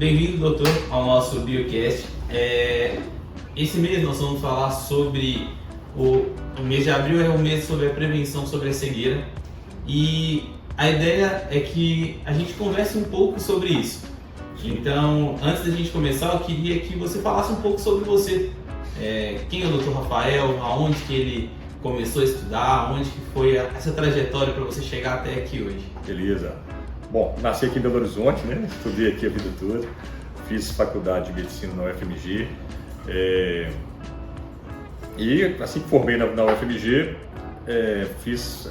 Bem-vindo, doutor, ao nosso Biocast. Esse mês nós vamos falar sobre o mês de abril, é o mês sobre a prevenção sobre a cegueira, e a ideia é que a gente converse um pouco sobre isso. Então, antes da gente começar, eu queria que você falasse um pouco sobre você. Quem é o Dr. Rafael, aonde que ele começou a estudar, onde que foi essa trajetória para você chegar até aqui hoje? Beleza. Bom, nasci aqui em Belo Horizonte, né? Estudei aqui a vida toda, fiz faculdade de medicina na UFMG, e assim que formei na UFMG, fiz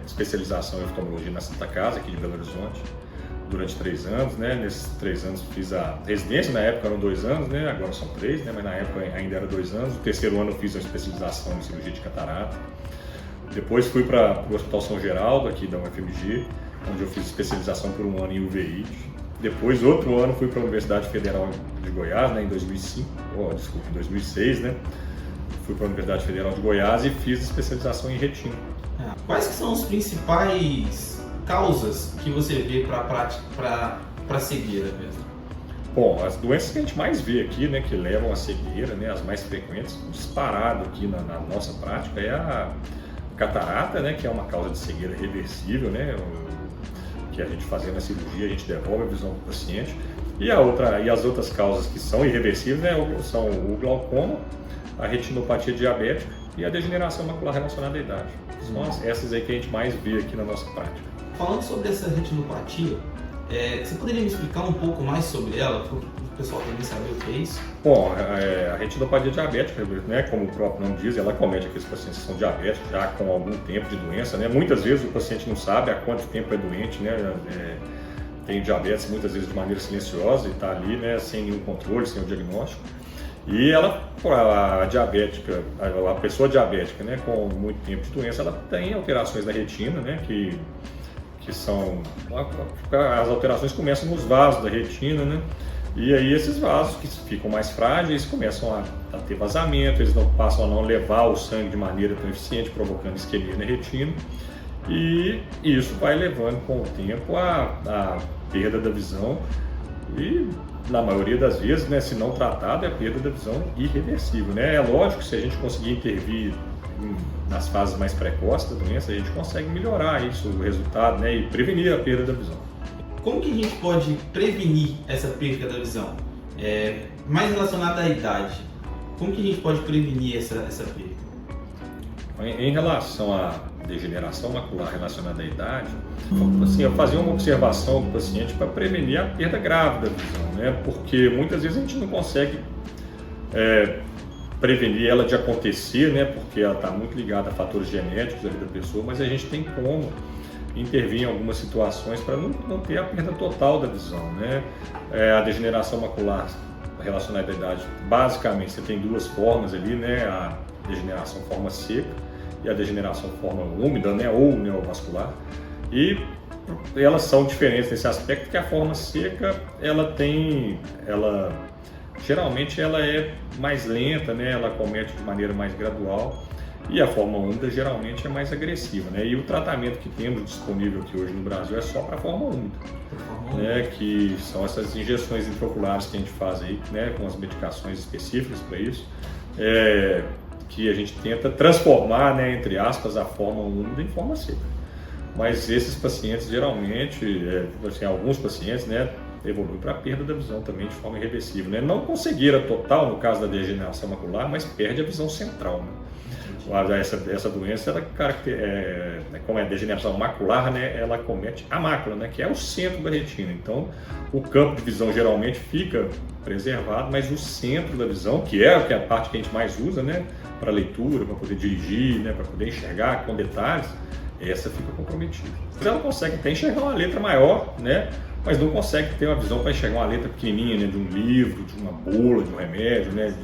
especialização em oftalmologia na Santa Casa, aqui de Belo Horizonte, durante 3 anos, né? Nesses 3 anos fiz a residência, na época eram 2 anos, né? Agora são 3, né? Mas na época ainda era 2 anos. No 3º ano eu fiz a especialização em cirurgia de catarata. Depois fui para o Hospital São Geraldo, aqui da UFMG, onde eu fiz especialização por 1 ano em UVI. Depois, outro ano, fui para a Universidade Federal de Goiás, né? Em 2006, né? Fui para a Universidade Federal de Goiás e fiz especialização em retina. Quais que são as principais causas que você vê para cegueira mesmo? Bom, as doenças que a gente mais vê aqui, né, que levam à cegueira, né, as mais frequentes, disparado aqui na nossa prática, é a catarata, né, que é uma causa de cegueira reversível, né, que a gente fazendo a cirurgia, a gente devolve a visão do paciente. E as outras causas que são irreversíveis, né, são o glaucoma, a retinopatia diabética e a degeneração macular relacionada à idade. São essas aí que a gente mais vê aqui na nossa prática. Falando sobre essa retinopatia, você poderia me explicar um pouco mais sobre ela, para o pessoal também saber o que é isso? Bom, a retinopatia diabética, né, como o próprio nome diz, ela comete aqueles pacientes que são diabéticos já com algum tempo de doença, né? Muitas vezes o paciente não sabe há quanto tempo é doente, né? Tem diabetes muitas vezes de maneira silenciosa e está ali, né, sem nenhum controle, sem o diagnóstico. E a pessoa diabética, né, com muito tempo de doença, ela tem alterações na retina, né, que são, as alterações começam nos vasos da retina, né, e aí esses vasos que ficam mais frágeis começam a ter vazamento, eles passam a não levar o sangue de maneira tão eficiente, provocando isquemia na retina, e isso vai levando com o tempo a perda da visão e, na maioria das vezes, né, se não tratado, é a perda da visão irreversível, né? É lógico que se a gente conseguir intervir nas fases mais precoces da doença, a gente consegue melhorar isso, o resultado, né, e prevenir a perda da visão. Como que a gente pode prevenir essa perda da visão? Mais relacionada à idade, como que a gente pode prevenir essa perda? Em relação à degeneração macular relacionada à idade, assim, eu fazia uma observação do paciente para prevenir a perda grave da visão, né? Porque muitas vezes a gente não consegue prevenir ela de acontecer, né? Porque ela está muito ligada a fatores genéticos ali da pessoa, mas a gente tem como intervir em algumas situações para não ter a perda total da visão, né? A degeneração macular relacionada à idade, basicamente, você tem 2 formas ali, né? A degeneração forma seca e a degeneração forma úmida, né, ou neovascular, e elas são diferentes nesse aspecto, que a forma seca geralmente ela é mais lenta, né, ela comete de maneira mais gradual, e a forma úmida geralmente é mais agressiva, né, e o tratamento que temos disponível aqui hoje no Brasil é só para a forma úmida, né, que são essas injeções intraoculares que a gente faz aí, né, com as medicações específicas para isso, que a gente tenta transformar, né, entre aspas, a forma úmida em forma seca. Mas esses pacientes geralmente, assim, alguns pacientes, né, evoluem para a perda da visão também de forma irreversível, né? Não com cegueira total no caso da degeneração macular, mas perde a visão central, né? Essa doença, como é a degeneração macular, né, ela comete a mácula, né, que é o centro da retina. Então, o campo de visão geralmente fica preservado, mas o centro da visão, que é a parte que a gente mais usa, né, para leitura, para poder dirigir, né, para poder enxergar com detalhes, essa fica comprometida. Ela consegue até enxergar uma letra maior, né, mas não consegue ter uma visão para enxergar uma letra pequenininha, né, de um livro, de uma bula, de um remédio, né,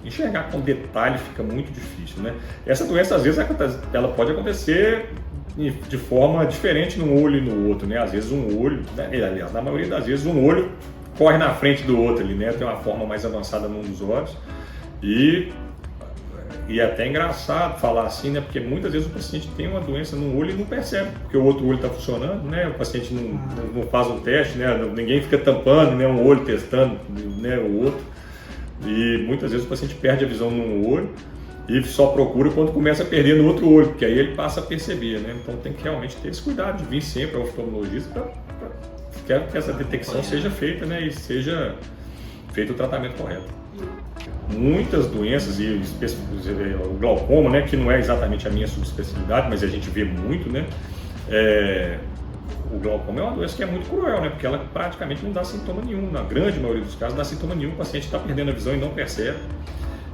enxergar com detalhe fica muito difícil, né? Essa doença, às vezes, ela pode acontecer de forma diferente num olho e no outro, né? Às vezes um olho, né? Aliás, na maioria das vezes um olho corre na frente do outro ali, né? Tem uma forma mais avançada num dos olhos e E é até engraçado falar assim, né? Porque muitas vezes o paciente tem uma doença no olho e não percebe, porque o outro olho está funcionando, né? O paciente não faz um teste, né? Ninguém fica tampando, né? Um olho testando, né? O outro. E muitas vezes o paciente perde a visão num olho e só procura quando começa a perder no outro olho, porque aí ele passa a perceber, né? Então tem que realmente ter esse cuidado de vir sempre ao oftalmologista para que essa detecção seja feita, né? E seja feito o tratamento correto. Muitas doenças, e o glaucoma, né, que não é exatamente a minha subespecialidade, mas a gente vê muito, né, o glaucoma é uma doença que é muito cruel, né, porque ela praticamente não dá sintoma nenhum, na grande maioria dos casos não dá sintoma nenhum, o paciente está perdendo a visão e não percebe,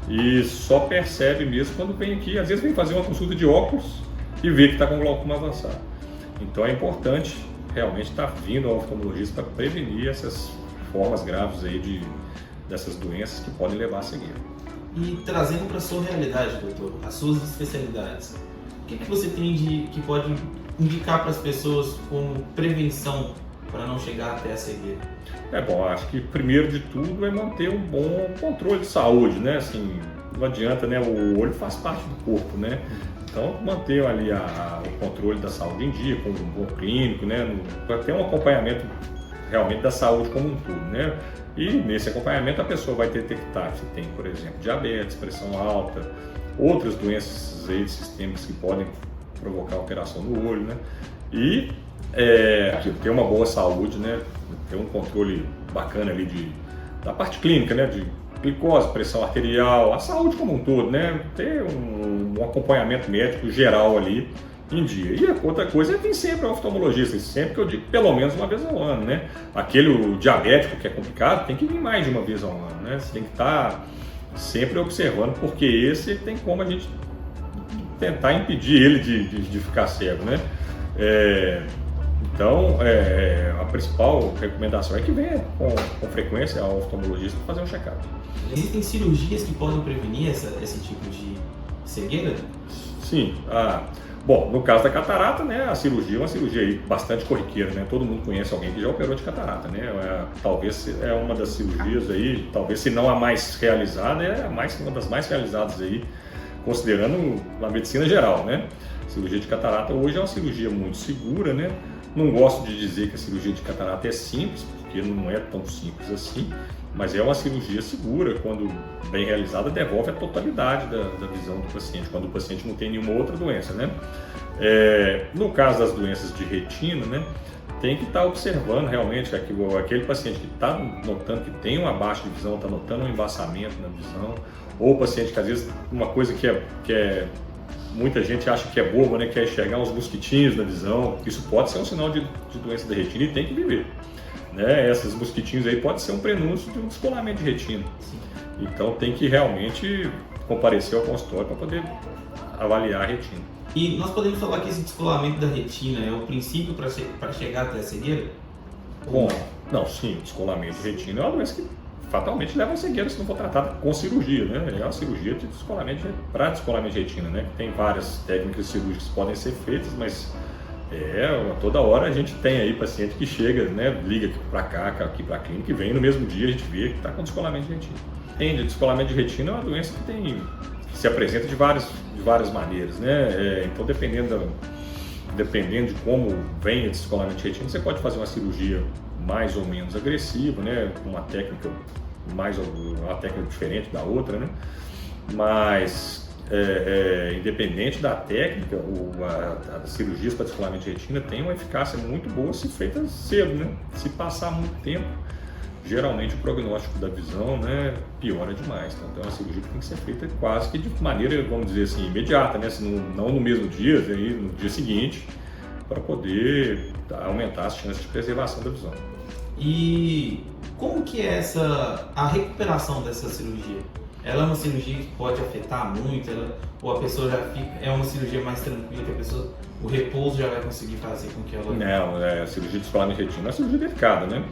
e só percebe mesmo quando vem aqui, às vezes vem fazer uma consulta de óculos e vê que está com glaucoma avançado. Então é importante realmente estar vindo ao oftalmologista para prevenir essas formas graves aí dessas doenças que podem levar a cegueira. E trazendo para a sua realidade, doutor, as suas especialidades, o que você tem que pode indicar para as pessoas como prevenção para não chegar até a cegueira? Bom, acho que primeiro de tudo é manter um bom controle de saúde, né? Assim, não adianta, né? O olho faz parte do corpo, né? Então, manter ali o controle da saúde em dia, com um bom clínico, né? Para ter um acompanhamento realmente da saúde como um todo, né? E nesse acompanhamento a pessoa vai detectar se tem, por exemplo, diabetes, pressão alta, outras doenças aí sistêmicas que podem provocar alteração no olho, né? E ter uma boa saúde, né? Ter um controle bacana ali da parte clínica, né? De glicose, pressão arterial, a saúde como um todo, né? Ter um acompanhamento médico geral ali em dia. E a outra coisa é vir sempre ao oftalmologista, sempre que eu digo pelo menos uma vez ao ano, né? O diabético que é complicado tem que vir mais de uma vez ao ano, né? Você tem que estar sempre observando, porque esse tem como a gente tentar impedir ele de ficar cego, né? Então, a principal recomendação é que venha com frequência ao oftalmologista para fazer um check-up. Existem cirurgias que podem prevenir esse tipo de cegueira? Sim. Bom, no caso da catarata, né, a cirurgia é uma cirurgia aí bastante corriqueira, né? Todo mundo conhece alguém que já operou de catarata, né? Talvez é uma das cirurgias aí, talvez se não a mais realizada, uma das mais realizadas aí, considerando a medicina geral, né? A cirurgia de catarata hoje é uma cirurgia muito segura, né? Não gosto de dizer que a cirurgia de catarata é simples, porque não é tão simples assim, mas é uma cirurgia segura, quando bem realizada, devolve a totalidade da visão do paciente, quando o paciente não tem nenhuma outra doença, né? No caso das doenças de retina, né, tem que estar observando realmente aquele paciente que está notando que tem uma baixa de visão, está notando um embaçamento na visão, ou o paciente que às vezes uma coisa que muita gente acha que é boba, né, que é enxergar uns mosquitinhos na visão, isso pode ser um sinal de doença da retina e tem que viver. Né? Esses mosquitinhos aí pode ser um prenúncio de um descolamento de retina. Então tem que realmente comparecer ao consultório para poder avaliar a retina. E nós podemos falar que esse descolamento da retina é o princípio para chegar até a cegueira? Bom, não, sim, o descolamento de retina é uma doença que fatalmente leva a cegueira se não for tratada com cirurgia, né? É uma cirurgia para descolamento de retina, né? Tem várias técnicas cirúrgicas que podem ser feitas, mas toda hora a gente tem aí paciente que chega, né, liga aqui para cá, aqui para a clínica e vem no mesmo dia a gente vê que está com descolamento de retina. Descolamento de retina é uma doença que se apresenta de várias maneiras, né? Então dependendo de como vem esse descolamento de retina, você pode fazer uma cirurgia mais ou menos agressiva, né, com uma técnica diferente da outra, né? Mas independente da técnica, as cirurgias para descolamento de retina têm uma eficácia muito boa se feitas cedo, né? Se passar muito tempo, geralmente o prognóstico da visão, né, piora demais. Então é uma cirurgia que tem que ser feita quase que de maneira, vamos dizer assim, imediata, né? Se não no mesmo dia, aí no dia seguinte, para poder aumentar as chances de preservação da visão. E como que é a recuperação dessa cirurgia? Ela é uma cirurgia que pode afetar muito, ou a pessoa é uma cirurgia mais tranquila, que o repouso já vai conseguir fazer com que ela... Não, a cirurgia de descolamento de retina é uma cirurgia delicada, né?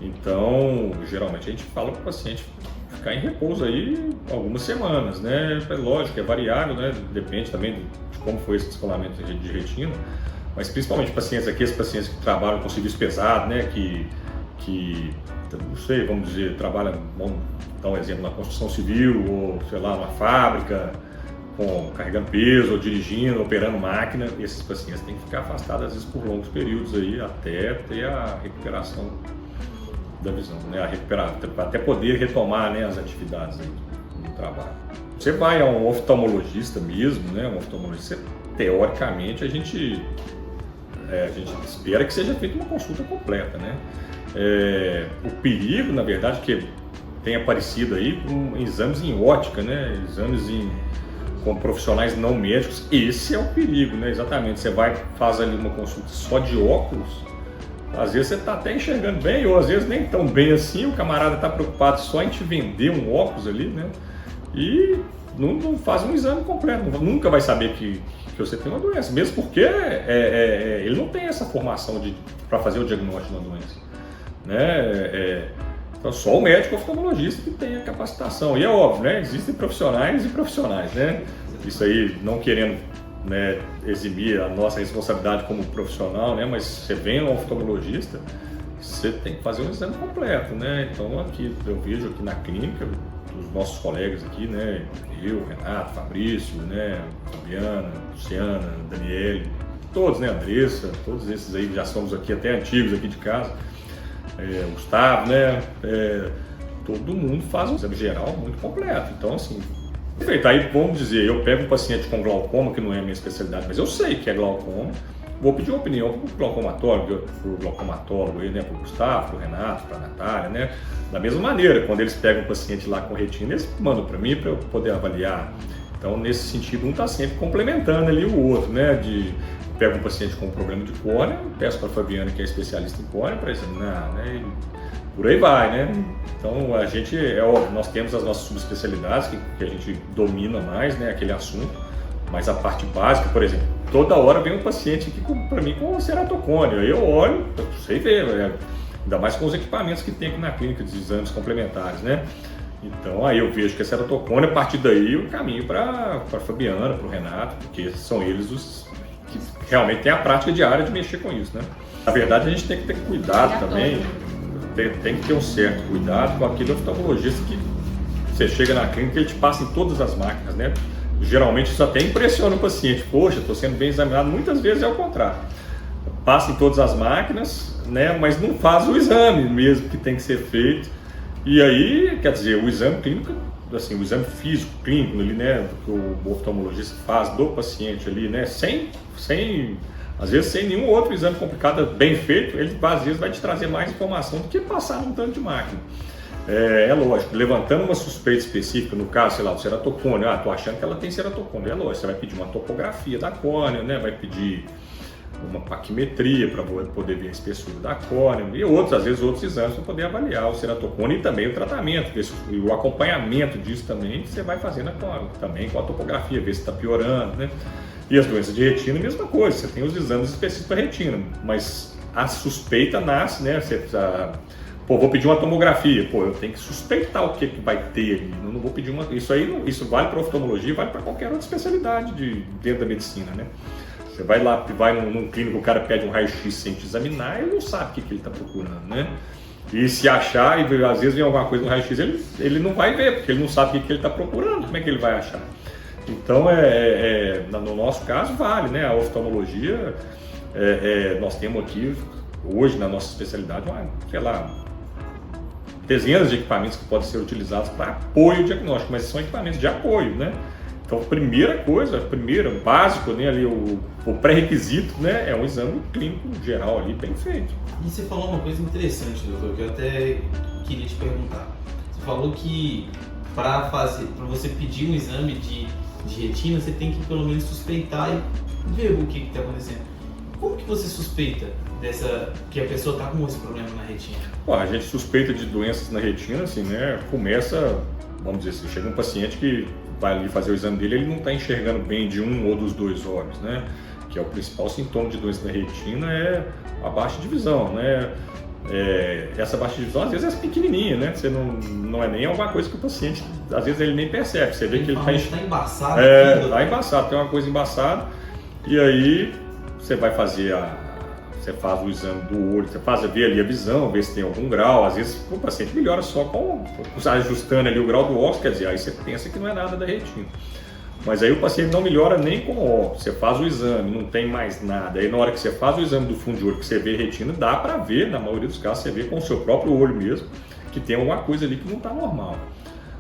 Então, geralmente a gente fala para o paciente ficar em repouso aí algumas semanas, né? Lógico, é variável, né? Depende também de como foi esse descolamento de retina, mas principalmente aqueles pacientes que trabalham com serviço pesado, né? Que não sei, vamos dizer, vamos dar um exemplo na construção civil ou, sei lá, numa fábrica, carregando peso, ou dirigindo, operando máquina, esses pacientes têm que ficar afastados às vezes por longos períodos aí, até ter a recuperação da visão, né? Até poder retomar, né, as atividades aí do trabalho. Você vai a um oftalmologista mesmo, né? Um oftalmologista, teoricamente a gente espera que seja feita uma consulta completa, né? O perigo, na verdade, que tem aparecido aí com exames em ótica, né? Com profissionais não médicos, esse é o perigo, né? Exatamente, você faz ali uma consulta só de óculos, às vezes você está até enxergando bem, ou às vezes nem tão bem assim, o camarada está preocupado só em te vender um óculos ali, né? E não faz um exame completo, nunca vai saber que você tem uma doença, mesmo porque ele não tem essa formação para fazer o diagnóstico da doença, né? Então, só o médico oftalmologista que tem a capacitação. E é óbvio, né? Existem profissionais e profissionais, né? Isso aí, não querendo, né, eximir a nossa responsabilidade como profissional, né? Mas você vem um oftalmologista, você tem que fazer um exame completo, né? Então, aqui eu vejo aqui na clínica, os nossos colegas aqui, né? Eu, Renato, Fabrício, né? Fabiana, Luciana, Daniele, todos, né? Andressa, todos esses aí já somos aqui até antigos aqui de casa. Gustavo, né? Todo mundo faz um exame geral muito completo. Então, assim, perfeito. Aí vamos dizer, eu pego um paciente com glaucoma, que não é a minha especialidade, mas eu sei que é glaucoma, vou pedir uma opinião para o glaucomatólogo, né? Para o Gustavo, para o Renato, para a Natália, né? Da mesma maneira, quando eles pegam um paciente lá com retina, eles mandam para mim para eu poder avaliar. Então, nesse sentido, um está sempre complementando ali o outro, né? Pego um paciente com um problema de córnea, peço para a Fabiana, que é especialista em córnea, para examinar, né? E por aí vai, né? Então, a gente, óbvio, nós temos as nossas subespecialidades que a gente domina mais, né? Aquele assunto, mas a parte básica, por exemplo, toda hora vem um paciente aqui para mim com ceratocônia, aí eu olho, eu sei ver, ainda mais com os equipamentos que tem aqui na clínica de exames complementares, né? Então, aí eu vejo que é ceratocônia, a partir daí eu caminho para a Fabiana, para o Renato, porque são eles os que realmente tem a prática diária de mexer com isso, né? Na verdade, a gente tem que ter cuidado também, tem que ter um certo cuidado com aquele oftalmologista que você chega na clínica e ele te passa em todas as máquinas, né? Geralmente isso até impressiona o paciente, poxa, estou sendo bem examinado, muitas vezes é o contrário. Passa em todas as máquinas, né? Mas não faz o exame mesmo que tem que ser feito. E aí, quer dizer, o exame clínico, assim, o exame físico, clínico ali, né, que o oftalmologista faz do paciente ali, né, às vezes sem nenhum outro exame complicado bem feito, ele às vezes vai te trazer mais informação do que passar num tanto de máquina. É lógico, levantando uma suspeita específica, no caso, sei lá, do ceratocônia, tô achando que ela tem ceratocônia, é lógico, você vai pedir uma topografia da córnea, né, vai pedir uma paquimetria para poder ver a espessura da córnea e às vezes outros exames para poder avaliar o ceratocônia e também o tratamento, e o acompanhamento disso também você vai fazendo também com a topografia, ver se está piorando, né? E as doenças de retina, a mesma coisa, você tem os exames específicos para retina, mas a suspeita nasce, né? Vou pedir uma tomografia, eu tenho que suspeitar o que vai ter ali, não vou pedir isso vale para oftalmologia, vale para qualquer outra especialidade dentro da medicina, né? Você vai lá, num clínico, o cara pede um raio-x sem te examinar, ele não sabe o que ele está procurando, né? E se achar, e às vezes vem alguma coisa no raio-x, ele não vai ver, porque ele não sabe o que ele está procurando, como é que ele vai achar? Então, no nosso caso, vale, né? A oftalmologia, nós temos aqui, hoje, na nossa especialidade, dezenas de equipamentos que podem ser utilizados para apoio diagnóstico, mas são equipamentos de apoio, né? Então, primeira coisa, básico, né, ali, o pré-requisito, né, é um exame clínico geral ali bem feito. E você falou uma coisa interessante, doutor, que eu até queria te perguntar. Você falou que para você pedir um exame de retina, você tem que pelo menos suspeitar e ver o que está acontecendo. Como que você suspeita que a pessoa está com esse problema na retina? A gente suspeita de doenças na retina, assim, né, vamos dizer assim, chega um paciente que vai ali fazer o exame dele, ele não está enxergando bem de um ou dos dois olhos, né? Que é o principal sintoma de doença da retina, é a baixa de visão, né? Essa baixa de visão às vezes é pequenininha, né? Você não é nem alguma coisa que o paciente, às vezes ele nem percebe, você vê que ele está embaçado. Está embaçado, tem uma coisa embaçada, e aí você vai fazer você faz o exame do olho, você vê ali a visão, vê se tem algum grau, às vezes o paciente melhora só ajustando ali o grau do óculos, quer dizer, aí você pensa que não é nada da retina. Mas aí o paciente não melhora nem com óculos. Você faz o exame, não tem mais nada. Aí na hora que você faz o exame do fundo de olho, que você vê retina, dá para ver, na maioria dos casos, você vê com o seu próprio olho mesmo, que tem alguma coisa ali que não está normal.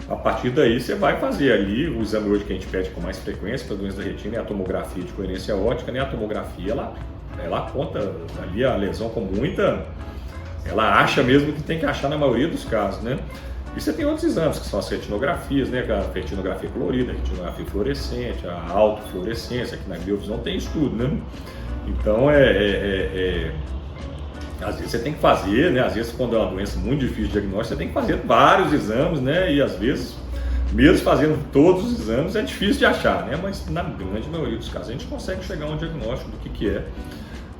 A partir daí você vai fazer ali o exame hoje que a gente pede com mais frequência para doença da retina, é a tomografia de coerência óptica, né? A tomografia ela aponta ali a lesão com muita... Ela acha mesmo que tem que achar na maioria dos casos, né? E você tem outros exames, que são as retinografias, né? A retinografia colorida, a retinografia fluorescente, a autofluorescência, que na biovisão tem estudo, né? Então, às vezes você tem que fazer, né? Às vezes quando é uma doença muito difícil de diagnóstico, você tem que fazer vários exames, né? E às vezes, mesmo fazendo todos os exames, é difícil de achar, né? Mas na grande maioria dos casos a gente consegue chegar a um diagnóstico do que é.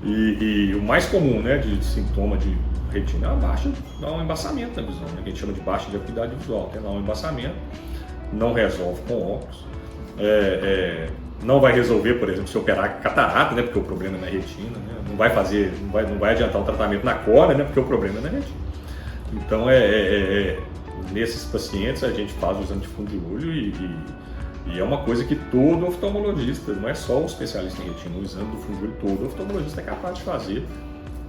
E o mais comum, né, de sintoma de retina é um embaçamento na visão, né? Que a gente chama de baixa de acuidade visual. Tem lá um embaçamento, não resolve com óculos, não vai resolver, por exemplo, se operar catarata, né? Porque o problema é na retina, né? Não vai adiantar o tratamento na córnea, né? Porque o problema é na retina. Então, nesses pacientes a gente faz o exame de fundo de olho e é uma coisa que todo oftalmologista, não é só o especialista em retina, o exame do fundo de olho todo oftalmologista é capaz de fazer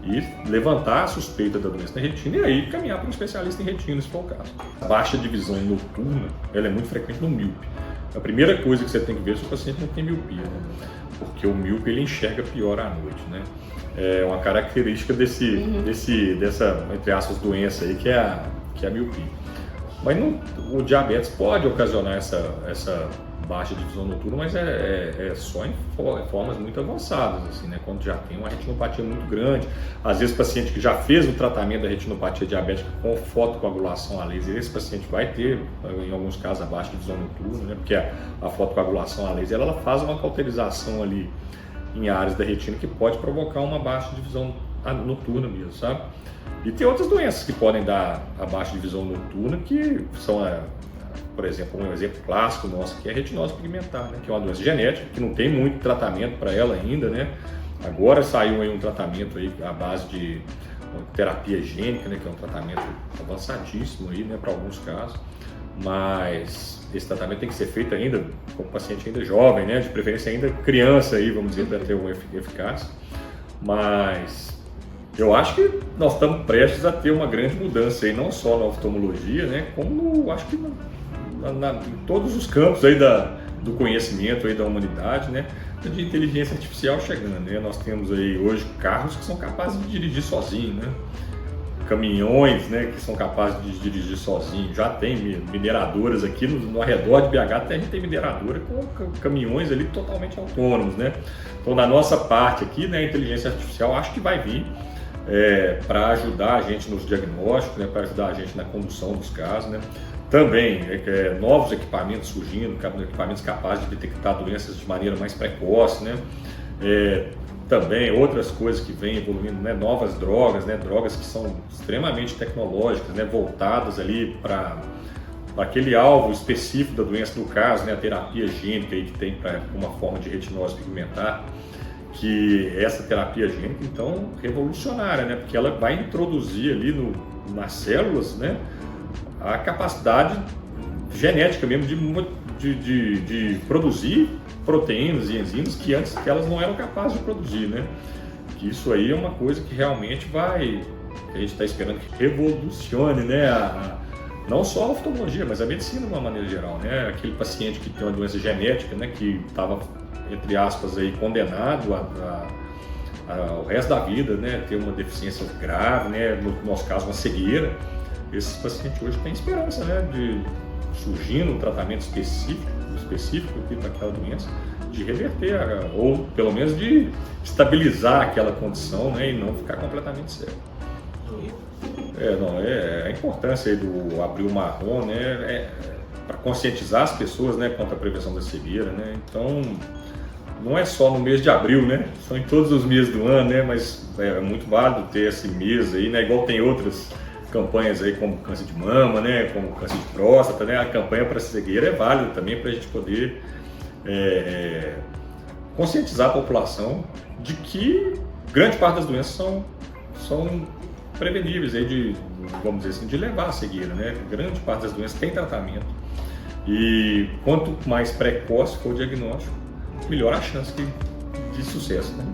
e levantar a suspeita da doença na retina e aí caminhar para um especialista em retina, se for o caso. A baixa de visão noturna, ela é muito frequente no míope. A primeira coisa que você tem que ver é se o paciente não tem miopia, né? Porque o míope ele enxerga pior à noite, né? É uma característica dessa, entre aspas, doença aí, que é a miopia. Mas o diabetes pode ocasionar essa baixa de visão noturna, mas é só em formas muito avançadas, assim, né? Quando já tem uma retinopatia muito grande. Às vezes, paciente que já fez o tratamento da retinopatia diabética com fotocoagulação a laser, esse paciente vai ter, em alguns casos, a baixa de visão noturna, né? Porque a fotocoagulação a laser ela faz uma cauterização ali em áreas da retina que pode provocar uma baixa de visão noturna mesmo, sabe? E tem outras doenças que podem dar a baixa de visão noturna, que são, por exemplo, um exemplo clássico nosso que é a retinose pigmentar, né? Que é uma doença genética, que não tem muito tratamento para ela ainda, né? Agora saiu aí um tratamento aí à base de terapia gênica, né? Que é um tratamento avançadíssimo aí, né? Para alguns casos, mas esse tratamento tem que ser feito ainda com o paciente ainda jovem, né? De preferência ainda criança aí, vamos dizer, para ter um eficácia. Mas eu acho que nós estamos prestes a ter uma grande mudança aí, não só na oftalmologia, né? Como acho que em todos os campos aí do conhecimento aí da humanidade, né? De inteligência artificial chegando, né? Nós temos aí hoje carros que são capazes de dirigir sozinho, né? Caminhões, né, que são capazes de dirigir sozinho. Já tem mineradoras aqui no arredor de BH, até a gente tem mineradora com caminhões ali totalmente autônomos, né? Então, na nossa parte aqui, né, a inteligência artificial acho que vai vir para ajudar a gente nos diagnósticos, né, para ajudar a gente na condução dos casos, né? Também novos equipamentos surgindo, equipamentos capazes de detectar doenças de maneira mais precoce, né? Também outras coisas que vêm evoluindo, né? Novas drogas, né? Drogas que são extremamente tecnológicas, né? Voltadas ali para aquele alvo específico da doença, no caso, né? A terapia gênica aí que tem para uma forma de retinose pigmentar, que essa terapia gênica, então, revolucionária, né? Porque ela vai introduzir ali nas células, né? A capacidade genética mesmo de produzir proteínas e enzimas que antes que elas não eram capazes de produzir, né? Que isso aí é uma coisa que realmente a gente está esperando que revolucione, né? Não só a oftalmologia, mas a medicina de uma maneira geral, né? Aquele paciente que tem uma doença genética, né? Que estava, entre aspas, aí, condenado ao resto da vida, né? Ter uma deficiência grave, né? No nosso caso, uma cegueira. Esses pacientes hoje têm esperança, né? De surgindo um tratamento específico para aquela doença, de reverter, ou pelo menos de estabilizar aquela condição, né, e não ficar completamente cego. A importância aí do Abril Marrom, né, para conscientizar as pessoas, né, quanto à prevenção da cegueira, né. Então, não é só no mês de abril, né, são em todos os meses do ano, né, mas é muito válido ter esse mês aí, né, igual tem outras campanhas aí como câncer de mama, né, como câncer de próstata, né, a campanha para cegueira é válida também para a gente poder conscientizar a população de que grande parte das doenças são preveníveis aí vamos dizer assim, de levar a cegueira, né, grande parte das doenças tem tratamento E quanto mais precoce for o diagnóstico, melhor a chance de sucesso, né?